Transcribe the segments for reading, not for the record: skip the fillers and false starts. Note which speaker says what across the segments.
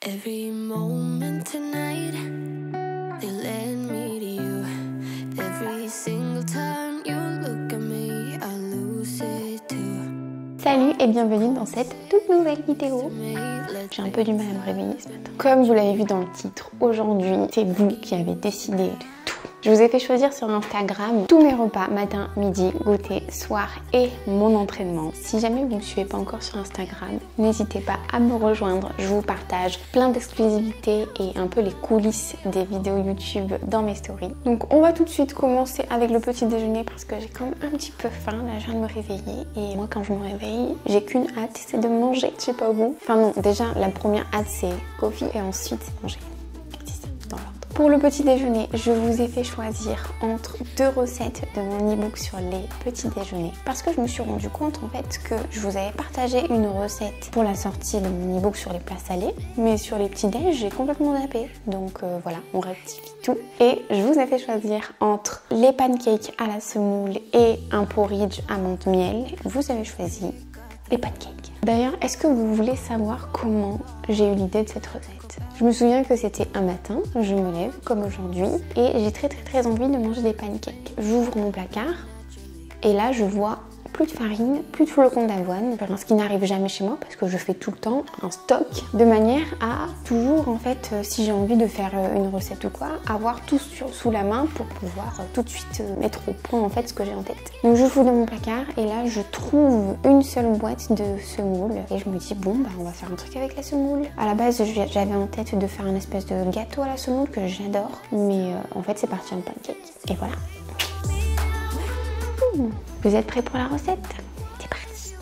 Speaker 1: Every moment tonight, they led me to you. Every single time you look at me, I lose it too.
Speaker 2: Salut et bienvenue dans cette toute nouvelle vidéo. J'ai un peu du mal à me réveiller ce matin. Comme vous l'avez vu dans le titre, aujourd'hui, c'est vous qui avez décidé de tout. Je vous ai fait choisir sur Instagram tous mes repas, matin, midi, goûter, soir et mon entraînement. Si jamais vous ne me suivez pas encore sur Instagram, n'hésitez pas à me rejoindre. Je vous partage plein d'exclusivités et un peu les coulisses des vidéos YouTube dans mes stories. Donc on va tout de suite commencer avec le petit déjeuner parce que j'ai quand même un petit peu faim. Là je viens de me réveiller et moi quand je me réveille, j'ai qu'une hâte, c'est de manger. Je sais pas vous. Enfin non, déjà la première hâte c'est coffee et ensuite manger. Pour le petit déjeuner, je vous ai fait choisir entre deux recettes de mon e-book sur les petits déjeuners parce que je me suis rendu compte en fait que je vous avais partagé une recette pour la sortie de mon e-book sur les plats salés, mais sur les petits déj j'ai complètement zappé. Donc voilà, on rectifie tout et je vous ai fait choisir entre les pancakes à la semoule et un porridge à menthe miel. Vous avez choisi les pancakes. D'ailleurs, est-ce que vous voulez savoir comment j'ai eu l'idée de cette recette? Je me souviens que c'était un matin, je me lève comme aujourd'hui et j'ai très envie de manger des pancakes. J'ouvre mon placard et là je vois plus de farine, plus de flocons d'avoine, ce qui n'arrive jamais chez moi parce que je fais tout le temps un stock de manière à toujours en fait, si j'ai envie de faire une recette ou quoi, avoir tout sous la main pour pouvoir tout de suite mettre au point en fait ce que j'ai en tête. Donc je fouille dans mon placard et là je trouve une seule boîte de semoule et je me dis bon bah on va faire un truc avec la semoule. À la base j'avais en tête de faire un espèce de gâteau à la semoule que j'adore, mais en fait c'est parti en pancake et voilà. Vous êtes prêts pour la recette? C'est parti.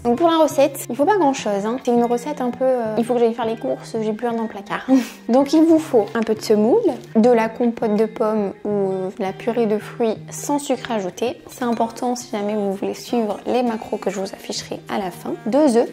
Speaker 2: Donc pour la recette, il faut pas grand chose, hein. C'est une recette un peu... il faut que j'aille faire les courses, j'ai plus rien dans le placard. Donc il vous faut un peu de semoule, de la compote de pommes ou de la purée de fruits sans sucre ajouté. C'est important si jamais vous voulez suivre les macros que je vous afficherai à la fin. 2 œufs,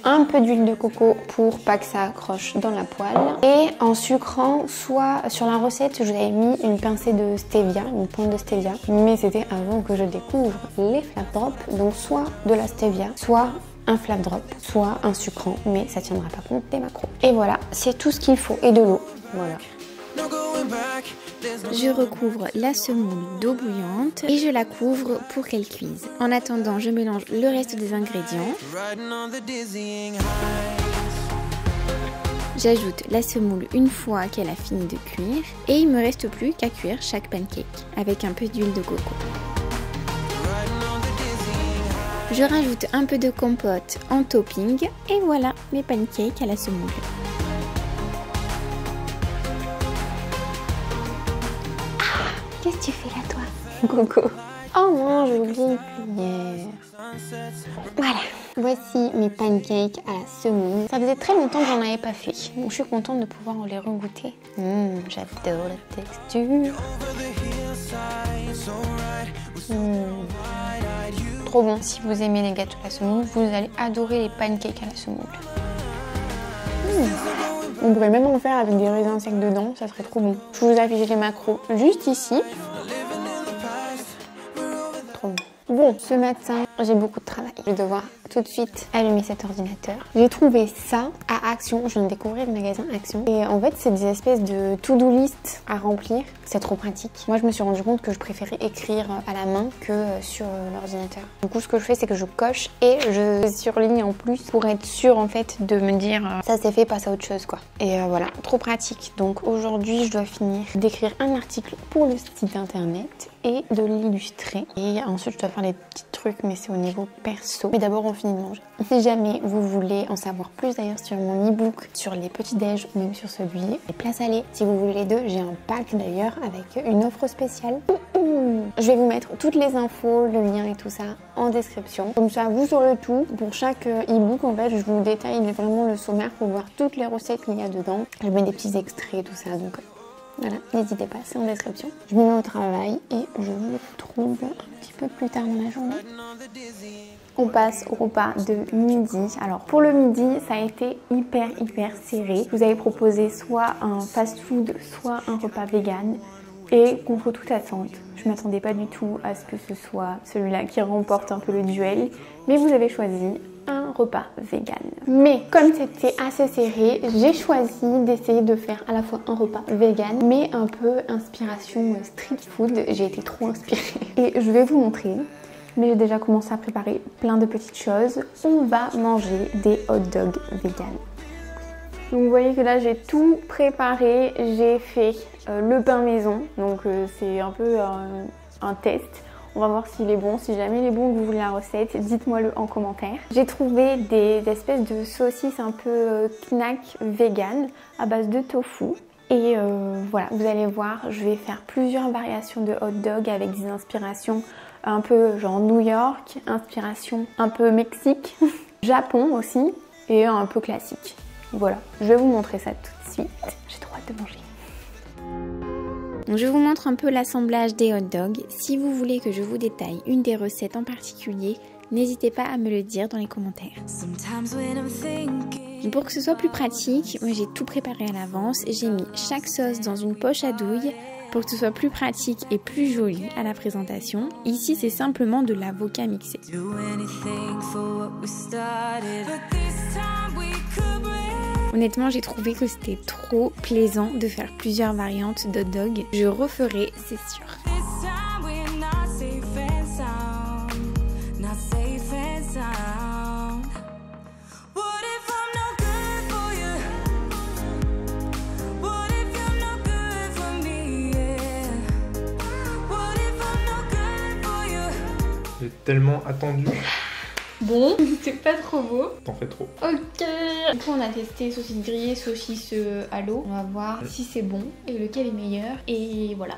Speaker 2: un peu d'huile de coco pour pas que ça accroche dans la poêle. Et en sucrant, soit sur la recette, je vous avais mis une pincée de stevia, une pointe de stevia. Mais c'était avant que je découvre les flap drops. Donc soit de la stevia, soit un flap drop, soit un sucrant, mais ça tiendra pas compte des macros. Et voilà, c'est tout ce qu'il faut. Et de l'eau, voilà.
Speaker 3: Je recouvre la semoule d'eau bouillante et je la couvre pour qu'elle cuise. En attendant, je mélange le reste des ingrédients. J'ajoute la semoule une fois qu'elle a fini de cuire et il ne me reste plus qu'à cuire chaque pancake avec un peu d'huile de coco. Je rajoute un peu de compote en topping et voilà mes pancakes à la semoule.
Speaker 2: Qu'est-ce que tu fais là toi, Coco? Oh non, j'ai oublié une cuillère. Voilà, voici mes pancakes à la semoule. Ça faisait très longtemps que j'en avais pas fait. Donc je suis contente de pouvoir les regoûter. J'adore la texture. Trop bon. Si vous aimez les gâteaux à la semoule, vous allez adorer les pancakes à la semoule. On pourrait même en faire avec des raisins secs dedans, ça serait trop bon. Je vous affiche les macros juste ici. Trop bon. Bon, ce matin, j'ai beaucoup de travail. Je vais devoir tout de suite allumer cet ordinateur. J'ai trouvé ça à Action. Je viens de découvrir le magasin Action. Et en fait, c'est des espèces de to-do list à remplir. C'est trop pratique. Moi, je me suis rendu compte que je préférais écrire à la main que sur l'ordinateur. Du coup, ce que je fais, c'est que je coche et je surligne en plus pour être sûre en fait de me dire ça c'est fait, passe à autre chose quoi. Et voilà, trop pratique. Donc aujourd'hui, je dois finir d'écrire un article pour le site internet et de l'illustrer. Et ensuite, je dois faire les petits trucs, mais c'est au niveau perso. Mais d'abord, on finit de manger. Si jamais vous voulez en savoir plus d'ailleurs sur mon e-book, sur les petits déj ou même sur celui les plats salés, si vous voulez les deux, j'ai un pack d'ailleurs avec une offre spéciale. Je vais vous mettre toutes les infos, le lien et tout ça en description. Comme ça, vous saurez tout. Pour chaque e-book, en fait, je vous détaille vraiment le sommaire pour voir toutes les recettes qu'il y a dedans. Je mets des petits extraits, tout ça. Donc voilà, n'hésitez pas, c'est en description. Je me mets au travail et je vous retrouve un petit peu plus tard dans la journée. On passe au repas de midi. Alors pour le midi, ça a été hyper serré. Je vous avais proposé soit un fast-food, soit un repas vegan. Et contre toute attente, je m'attendais pas du tout à ce que ce soit celui-là qui remporte un peu le duel. Mais vous avez choisi un repas vegan. Mais comme c'était assez serré, j'ai choisi d'essayer de faire à la fois un repas vegan, mais un peu inspiration street food. J'ai été trop inspirée. Et je vais vous montrer. Mais j'ai déjà commencé à préparer plein de petites choses. On va manger des hot dogs vegan. Donc vous voyez que là j'ai tout préparé. J'ai fait le pain maison. Donc c'est un peu un test. On va voir s'il est bon. Si jamais il est bon, que vous voulez la recette, dites-moi le en commentaire. J'ai trouvé des espèces de saucisses un peu knack vegan à base de tofu. Et voilà, vous allez voir, je vais faire plusieurs variations de hot dog avec des inspirations un peu genre New York, inspiration un peu Mexique, Japon aussi et un peu classique. Voilà, je vais vous montrer ça tout de suite. J'ai trop hâte de manger.
Speaker 3: Donc je vous montre un peu l'assemblage des hot dogs. Si vous voulez que je vous détaille une des recettes en particulier, n'hésitez pas à me le dire dans les commentaires. Pour que ce soit plus pratique, moi j'ai tout préparé à l'avance. J'ai mis chaque sauce dans une poche à douille pour que ce soit plus pratique et plus joli à la présentation. Ici c'est simplement de l'avocat mixé. Honnêtement, j'ai trouvé que c'était trop plaisant de faire plusieurs variantes d'hot dog. Je referai, c'est sûr.
Speaker 4: J'ai tellement attendu.
Speaker 2: Bon, c'est pas trop beau.
Speaker 4: T'en fais trop.
Speaker 2: Ok. Du coup, on a testé saucisse grillée, saucisse à l'eau. On va voir si c'est bon et lequel est meilleur. Et voilà.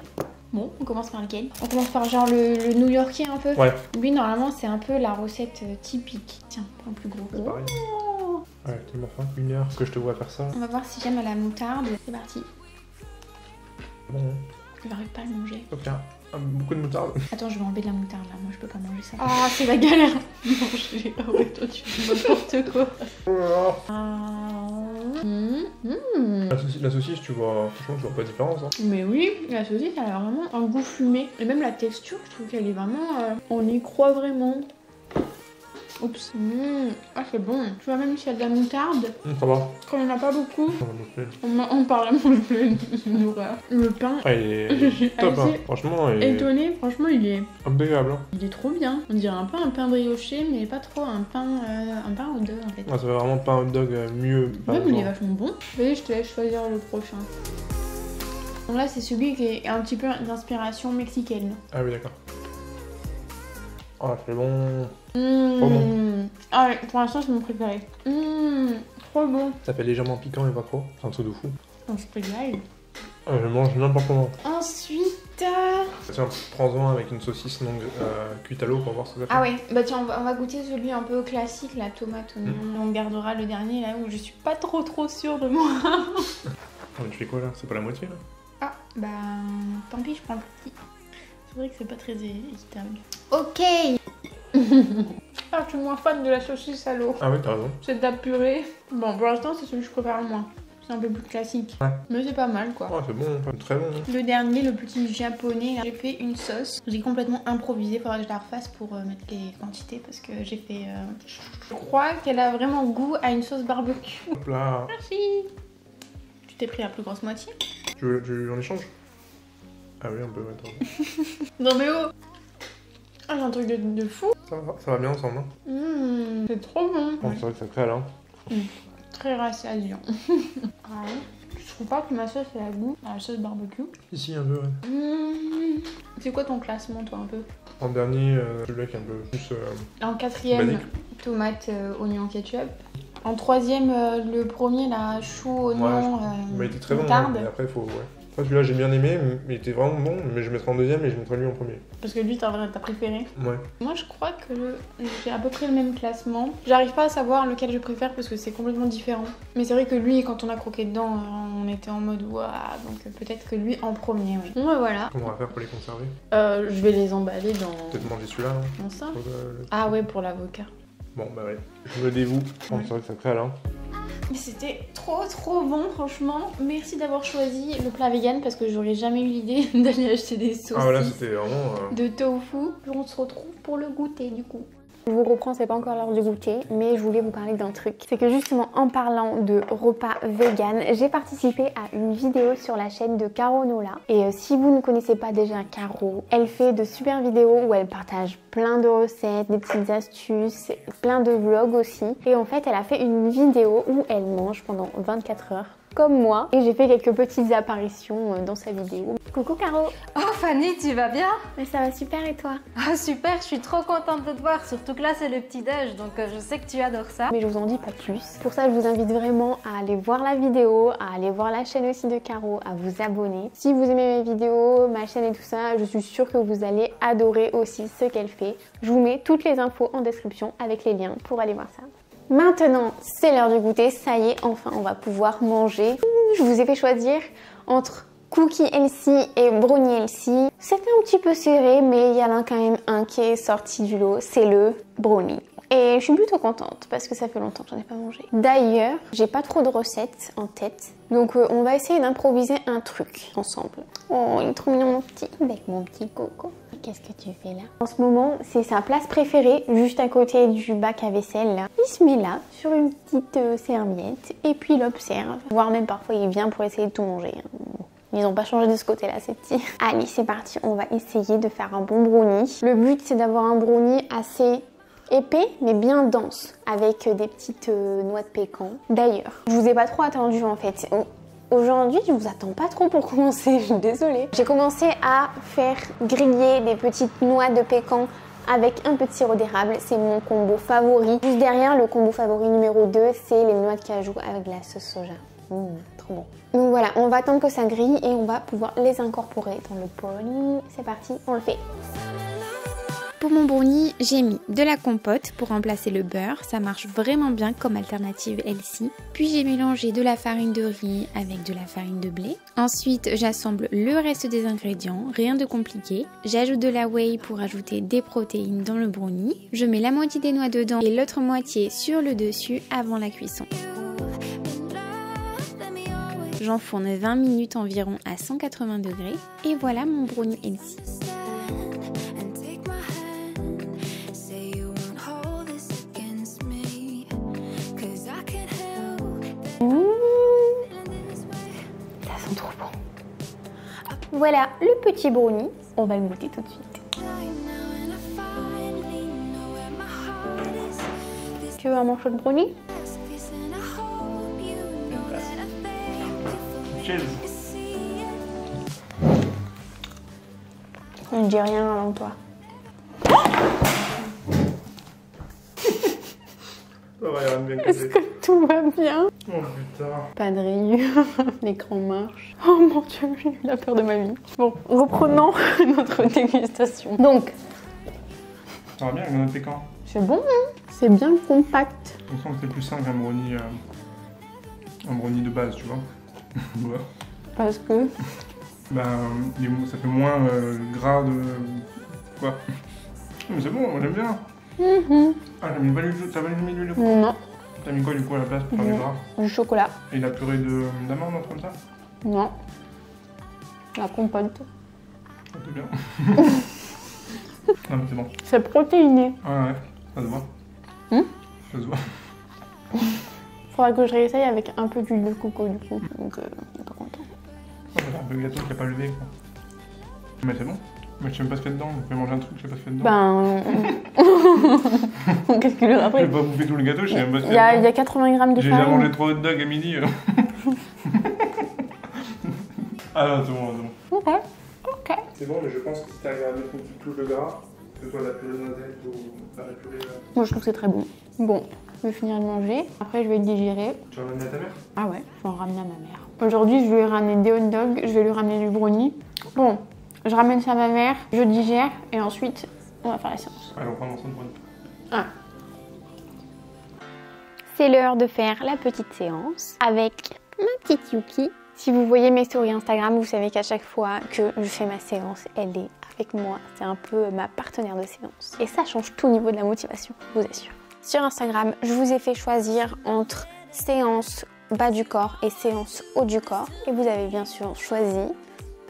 Speaker 2: Bon, on commence par lequel? On commence par genre le new-yorkais un peu.
Speaker 4: Ouais.
Speaker 2: Lui, normalement, c'est un peu la recette typique. Tiens, un plus gros.
Speaker 4: C'est pareil. Ouais, tellement faim. 1 heure que je te vois faire ça.
Speaker 2: On va voir si j'aime à la moutarde. C'est parti.
Speaker 4: Bon.
Speaker 2: Je n'arrive pas à le manger.
Speaker 4: Ok. Beaucoup de moutarde.
Speaker 2: Attends, je vais enlever de la moutarde là. Moi, je peux pas manger ça. Ah, c'est la galère. Manger. Ah ouais, toi, tu fais n'importe quoi.
Speaker 4: La saucisse, tu vois, franchement, tu vois pas de différence. Hein.
Speaker 2: Mais oui, la saucisse, elle a vraiment un goût fumé. Et même la texture, je trouve qu'elle est vraiment... on y croit vraiment. Oups. Ah, c'est bon. Tu vois, même s'il y a de la moutarde,
Speaker 4: Ça va.
Speaker 2: quand il n'y en a pas beaucoup,
Speaker 4: Ça va me plaire.
Speaker 2: on parle à manger une horreur. Le pain,
Speaker 4: Ah, il est top, hein. Franchement, il est
Speaker 2: étonné, franchement, il est
Speaker 4: impeccable. Hein.
Speaker 2: il est trop bien. On dirait un peu un pain brioché, mais pas trop un pain hot dog en fait.
Speaker 4: Ah, ça va vraiment pas un hot dog mieux.
Speaker 2: Même il est vachement bon. Vas-y, je te laisse choisir le prochain. Donc là, c'est celui qui est un petit peu d'inspiration mexicaine.
Speaker 4: Ah oui, d'accord. Ah, c'est bon.
Speaker 2: Trop
Speaker 4: bon.
Speaker 2: Ah ouais, pour l'instant, c'est mon préféré. Trop bon.
Speaker 4: Ça fait légèrement piquant, mais pas trop. C'est un truc de fou.
Speaker 2: On se régale.
Speaker 4: Ah, je mange n'importe comment.
Speaker 2: Ensuite...
Speaker 4: Tiens, prends-en avec une saucisse non cuite à l'eau pour voir ce que ça fait.
Speaker 2: Ah ouais, bah tiens, on va goûter celui un peu classique, la tomate oignon. On gardera le dernier là où je suis pas trop sûre de moi.
Speaker 4: Ah, mais tu fais quoi là? C'est pas la moitié là?
Speaker 2: Ah, bah tant pis, je prends le petit. C'est vrai que c'est pas très équitable. Ok. Ah, je suis moins fan de la saucisse à l'eau.
Speaker 4: Ah oui, t'as raison.
Speaker 2: C'est de la purée. Bon, pour l'instant, c'est celui que je préfère le moins. C'est un peu plus classique.
Speaker 4: Ouais.
Speaker 2: Mais c'est pas mal quoi.
Speaker 4: Ouais, c'est bon, très bon.
Speaker 2: Le dernier, le petit japonais, j'ai fait une sauce. J'ai complètement improvisé, faudra que je la refasse pour mettre les quantités parce que j'ai fait... Je crois qu'elle a vraiment goût à une sauce barbecue.
Speaker 4: Hop là.
Speaker 2: Merci. Tu t'es pris la plus grosse moitié?
Speaker 4: Tu veux en échange? Ah oui, on peut mettre.
Speaker 2: Non mais oh. Ah, j'ai un truc de fou.
Speaker 4: Ça va bien ensemble. Hein.
Speaker 2: C'est trop bon.
Speaker 4: Bon, c'est vrai que ça crée là.
Speaker 2: Très rassasiant. Ouais. Je trouve pas que ma sauce elle a goût à la sauce barbecue.
Speaker 4: Ici un peu, ouais.
Speaker 2: C'est quoi ton classement toi un peu?
Speaker 4: En dernier, celui-là qui est un peu plus...
Speaker 2: En quatrième,
Speaker 4: basique.
Speaker 2: tomate, oignon, ketchup. En troisième, le premier, là, chou, oignon,
Speaker 4: il était très bon,
Speaker 2: moutarde.
Speaker 4: mais après, faut... Ouais. Après, celui-là, j'ai bien aimé, mais il était vraiment bon, mais je le mettrai en deuxième et je mettrai lui en premier.
Speaker 2: Parce que lui, t'as préféré.
Speaker 4: Ouais.
Speaker 2: Moi, je crois que j'ai à peu près le même classement. J'arrive pas à savoir lequel je préfère parce que c'est complètement différent. Mais c'est vrai que lui, quand on a croqué dedans, on était en mode waouh, donc peut-être que lui en premier, oui. Bon, bah, voilà.
Speaker 4: Comment on va faire pour les conserver?
Speaker 2: Je vais les emballer dans...
Speaker 4: Peut-être manger celui-là, hein,
Speaker 2: dans ça.
Speaker 4: pour
Speaker 2: Ah ouais, pour l'avocat.
Speaker 4: Bon, bah ouais. Je me dévoue. Bon, c'est vrai que ça crée là.
Speaker 2: Mais c'était trop bon, franchement. Merci d'avoir choisi le plat vegan parce que j'aurais jamais eu l'idée d'aller acheter des saucisses
Speaker 4: Ah voilà, c'était vraiment...
Speaker 2: de tofu. On se retrouve pour le goûter du coup. Je vous reprends, c'est pas encore l'heure du goûter, mais je voulais vous parler d'un truc. C'est que justement, en parlant de repas vegan, j'ai participé à une vidéo sur la chaîne de Caro Nola. Et si vous ne connaissez pas déjà Caro, elle fait de super vidéos où elle partage plein de recettes, des petites astuces, plein de vlogs aussi. Et en fait, elle a fait une vidéo où elle mange pendant 24 heures. Comme moi, et j'ai fait quelques petites apparitions dans sa vidéo. Coucou Caro!
Speaker 5: Oh Fanny, tu vas bien?
Speaker 2: Mais ça va super et toi?
Speaker 5: Ah super, je suis trop contente de te voir, surtout que là c'est le petit-déj, donc je sais que tu adores ça.
Speaker 2: Mais je vous en dis pas plus. Pour ça, je vous invite vraiment à aller voir la vidéo, à aller voir la chaîne aussi de Caro, à vous abonner. Si vous aimez mes vidéos, ma chaîne et tout ça, je suis sûre que vous allez adorer aussi ce qu'elle fait. Je vous mets toutes les infos en description avec les liens pour aller voir ça. Maintenant, c'est l'heure du goûter, ça y est, enfin on va pouvoir manger. Je vous ai fait choisir entre cookie healthy et brownie healthy. C'était un petit peu serré, mais il y en a quand même un qui est sorti du lot, c'est le brownie. Et je suis plutôt contente parce que ça fait longtemps que j'en ai pas mangé. D'ailleurs, j'ai pas trop de recettes en tête, donc on va essayer d'improviser un truc ensemble. Oh, il est trop mignon mon petit, avec mon petit coco. Qu'est-ce que tu fais là? En ce moment, c'est sa place préférée, juste à côté du bac à vaisselle là. Il se met là, sur une petite serviette, et puis il observe. Voire même parfois il vient pour essayer de tout manger. Ils n'ont pas changé de ce côté-là, ces petits. Allez, c'est parti, on va essayer de faire un bon brownie. Le but, c'est d'avoir un brownie assez épais, mais bien dense, avec des petites noix de pécan. D'ailleurs, je vous ai pas trop attendu en fait. Aujourd'hui, je vous attends pas trop pour commencer, je suis désolée. J'ai commencé à faire griller des petites noix de pécan avec un peu de sirop d'érable. C'est mon combo favori. Juste derrière, le combo favori numéro 2, c'est les noix de cajou avec la sauce soja. Trop bon. Donc voilà, on va attendre que ça grille et on va pouvoir les incorporer dans le bol. C'est parti, on le fait.
Speaker 3: Pour mon brownie, j'ai mis de la compote pour remplacer le beurre, ça marche vraiment bien comme alternative healthy. Puis j'ai mélangé de la farine de riz avec de la farine de blé. Ensuite, j'assemble le reste des ingrédients, rien de compliqué. J'ajoute de la whey pour ajouter des protéines dans le brownie. Je mets la moitié des noix dedans et l'autre moitié sur le dessus avant la cuisson. J'enfourne 20 minutes environ à 180 degrés et voilà mon brownie healthy.
Speaker 2: Ça sent trop bon. Voilà le petit brownie. On va le goûter tout de suite. Tu veux un morceau de brownie?
Speaker 4: Cheers.
Speaker 2: Je ne dis rien avant toi.
Speaker 4: Ça va, il y a rien de bien
Speaker 2: Est-ce
Speaker 4: cassé.
Speaker 2: que tout va bien?
Speaker 4: Oh putain.
Speaker 2: Pas de rayures, l'écran marche. Oh mon dieu, j'ai eu la peur de ma vie. Bon, reprenons notre dégustation. Donc,
Speaker 4: Ça va bien avec notre pécan.
Speaker 2: c'est bon, hein? C'est bien compact.
Speaker 4: Il me semble que c'est plus simple qu'un brownie de base, tu vois. Ouais.
Speaker 2: Parce que...
Speaker 4: Ben, ça fait moins gras de... Quoi? Mais c'est bon, moi j'aime bien. Ah, t'as mis pas l'huile, t'as pas mis l'huile de coco?
Speaker 2: Non,
Speaker 4: T'as mis quoi du coup à la place pour faire du gras?
Speaker 2: du chocolat.
Speaker 4: Et la purée d'amande, un truc comme ça?
Speaker 2: Non. La compote.
Speaker 4: Ah, c'est bien. Non mais c'est bon.
Speaker 2: C'est protéiné.
Speaker 4: Ah ouais, ça se voit. Ça se voit.
Speaker 2: Faudra que je réessaye avec un peu d'huile de coco du coup. Donc, je suis pas content.
Speaker 4: Oh, c'est un peu le gâteau qui a pas levé quoi. Mais c'est bon. Mais je sais même pas ce qu'il y a dedans, je vais manger un truc, je sais pas ce qu'il y a dedans.
Speaker 2: Ben... Qu'est-ce qu'il y a
Speaker 4: Je
Speaker 2: après?
Speaker 4: vais pas bouffer tout le gâteau, je sais même pas ce
Speaker 2: Il
Speaker 4: qu'il
Speaker 2: y
Speaker 4: y a
Speaker 2: a
Speaker 4: dedans.
Speaker 2: 80 grammes de
Speaker 4: J'ai déjà
Speaker 2: farine.
Speaker 4: mangé 3 hot dogs à midi. Ah non, c'est bon, c'est bon.
Speaker 2: Ok, ok.
Speaker 4: C'est bon, mais je pense que si t'arrives à mettre une petite touche de gras, que ce soit la purée de noisette ou la purée...
Speaker 2: Moi je trouve que c'est très bon. Bon, je vais finir de manger. Après je vais le digérer.
Speaker 4: Tu vas l'amener à ta mère?
Speaker 2: Ah ouais, je vais en ramener à ma mère. Aujourd'hui, je lui ai ramené des hot dogs, je vais lui ramener du brownie. Bon, je ramène ça à ma mère, je digère et ensuite, on va faire la séance.
Speaker 4: Allez, on prend l'ensemble pour une...
Speaker 2: Ah.
Speaker 3: C'est l'heure de faire la petite séance avec ma petite Yuki.
Speaker 2: Si vous voyez mes stories Instagram, vous savez qu'à chaque fois que je fais ma séance, elle est avec moi. C'est un peu ma partenaire de séance. Et ça change tout au niveau de la motivation, je vous assure. Sur Instagram, je vous ai fait choisir entre séance bas du corps et séance haut du corps. Et vous avez bien sûr choisi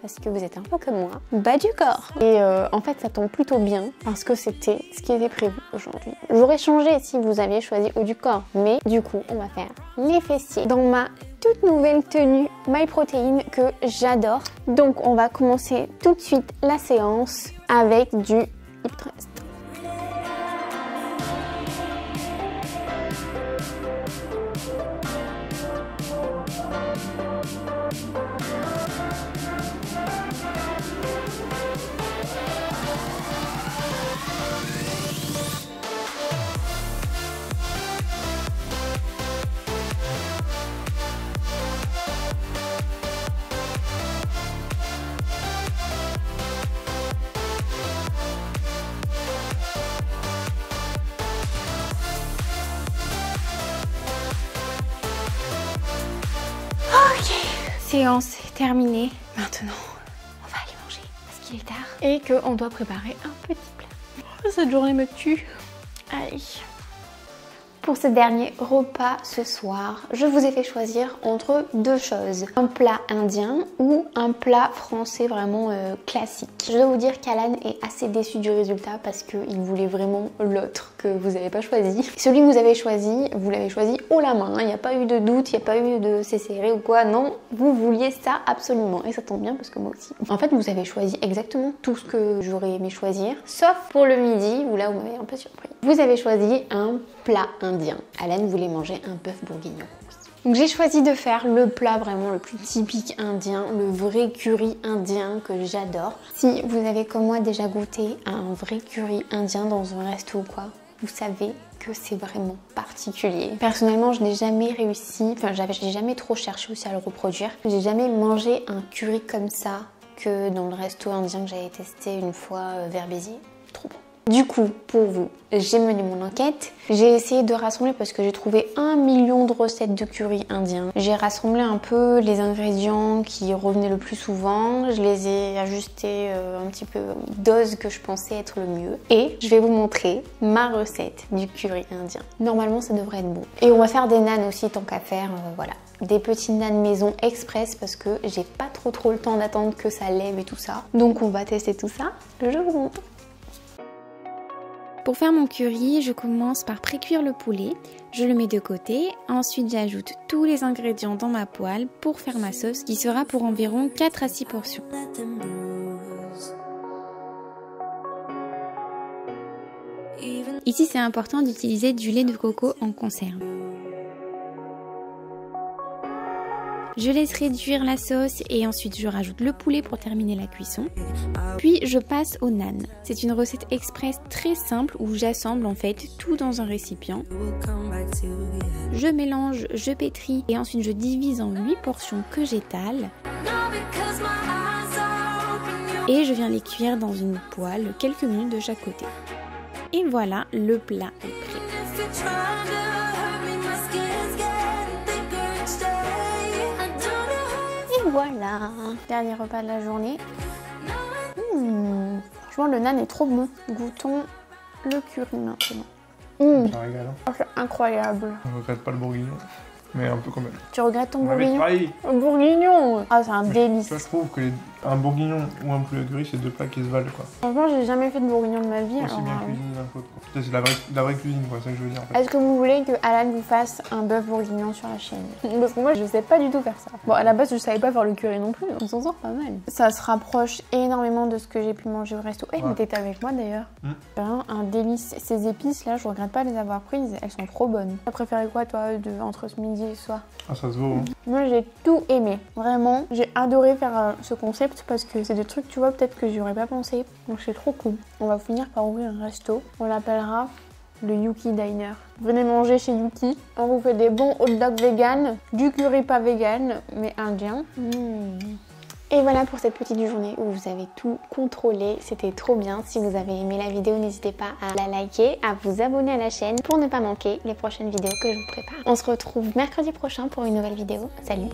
Speaker 2: parce que vous êtes un peu comme moi, bas du corps. Et en fait ça tombe plutôt bien parce que c'était ce qui était prévu aujourd'hui. J'aurais changé si vous aviez choisi haut du corps, mais du coup on va faire les fessiers dans ma toute nouvelle tenue MyProtein que j'adore. Donc on va commencer tout de suite la séance avec du hip thrust. Séance terminée. Maintenant, on va aller manger parce qu'il est tard et qu'on doit préparer un petit plat. Oh, cette journée me tue. Allez. Pour ce dernier repas ce soir, je vous ai fait choisir entre deux choses. Un plat indien ou un plat français vraiment classique. Je dois vous dire qu'Alan est assez déçu du résultat parce qu'il voulait vraiment l'autre que vous n'avez pas choisi. Celui que vous avez choisi, vous l'avez choisi haut la main. Il n'y a pas eu de doute, il n'y a pas eu de c'est serré ou quoi. Non, vous vouliez ça absolument. Et ça tombe bien parce que moi aussi. En fait, vous avez choisi exactement tout ce que j'aurais aimé choisir. Sauf pour le midi où là, vous m'avez un peu surpris. Vous avez choisi un plat indien. Alan voulait manger un bœuf bourguignon. Donc j'ai choisi de faire le plat vraiment le plus typique indien, le vrai curry indien que j'adore. Si vous avez comme moi déjà goûté un vrai curry indien dans un resto ou quoi, vous savez que c'est vraiment particulier. Personnellement, je n'ai jamais réussi, j'ai jamais trop cherché aussi à le reproduire. J'ai jamais mangé un curry comme ça que dans le resto indien que j'avais testé une fois vers Béziers. Trop bon. Du coup, pour vous, j'ai mené mon enquête. J'ai essayé de rassembler parce que j'ai trouvé 1 million de recettes de curry indien. J'ai rassemblé un peu les ingrédients qui revenaient le plus souvent. Je les ai ajustés un petit peu dose que je pensais être le mieux. Et je vais vous montrer ma recette du curry indien. Normalement, ça devrait être bon. Et on va faire des naans aussi tant qu'à faire, voilà. Des petits naans maison express parce que j'ai pas trop le temps d'attendre que ça lève et tout ça. Donc on va tester tout ça. Je vous montre.
Speaker 3: Pour faire mon curry, je commence par pré-cuire le poulet, je le mets de côté, ensuite j'ajoute tous les ingrédients dans ma poêle pour faire ma sauce qui sera pour environ 4 à 6 portions. Ici c'est important d'utiliser du lait de coco en conserve. Je laisse réduire la sauce et ensuite je rajoute le poulet pour terminer la cuisson. Puis je passe au naan. C'est une recette express très simple où j'assemble en fait tout dans un récipient. Je mélange, je pétris et ensuite je divise en 8 portions que j'étale. Et je viens les cuire dans une poêle quelques minutes de chaque côté. Et voilà, le plat est prêt.
Speaker 2: Voilà, dernier repas de la journée. Franchement, le naan est trop bon. Goûtons le curry maintenant.
Speaker 4: Ça régale.
Speaker 2: Oh, c'est incroyable.
Speaker 4: On regrette pas le bourguignon, mais un peu quand même.
Speaker 2: Tu regrettes ton
Speaker 4: On m'avait
Speaker 2: bourguignon?
Speaker 4: trahi.
Speaker 2: Un bourguignon. Ah, c'est un délice.
Speaker 4: Je trouve que un bourguignon ou un poulet curry, c'est deux plats qui se valent, quoi.
Speaker 2: Franchement, j'ai jamais fait de bourguignon de ma vie.
Speaker 4: Aussi bien cuisiner d'un côté, quoi. Peut-être c'est la vraie cuisine, quoi, c'est ça que je veux dire, en fait.
Speaker 2: Est-ce que vous voulez que Alan vous fasse un bœuf bourguignon sur la chaîne? Parce que moi, je sais pas du tout faire ça. Bon, à la base, je savais pas faire le curry non plus. On s'en sort pas mal. Ça se rapproche énormément de ce que j'ai pu manger au resto. Eh, mais t'étais avec moi d'ailleurs. Vraiment un délice. Ces épices là, je regrette pas de les avoir prises. Elles sont trop bonnes. T'as préféré quoi, toi, entre ce midi et ce soir?
Speaker 4: Ah, ça se vaut, hein.
Speaker 2: Moi, j'ai tout aimé. Vraiment, j'ai adoré faire ce concept parce que c'est des trucs, tu vois, peut-être que j'y aurais pas pensé. Donc, c'est trop cool. On va finir par ouvrir un resto. On l'appellera le Yuki Diner. Venez manger chez Yuki. On vous fait des bons hot dogs vegan, du curry pas vegan, mais indien. Et voilà pour cette petite journée où vous avez tout contrôlé. C'était trop bien. Si vous avez aimé la vidéo, n'hésitez pas à la liker, à vous abonner à la chaîne pour ne pas manquer les prochaines vidéos que je vous prépare. On se retrouve mercredi prochain pour une nouvelle vidéo. Salut!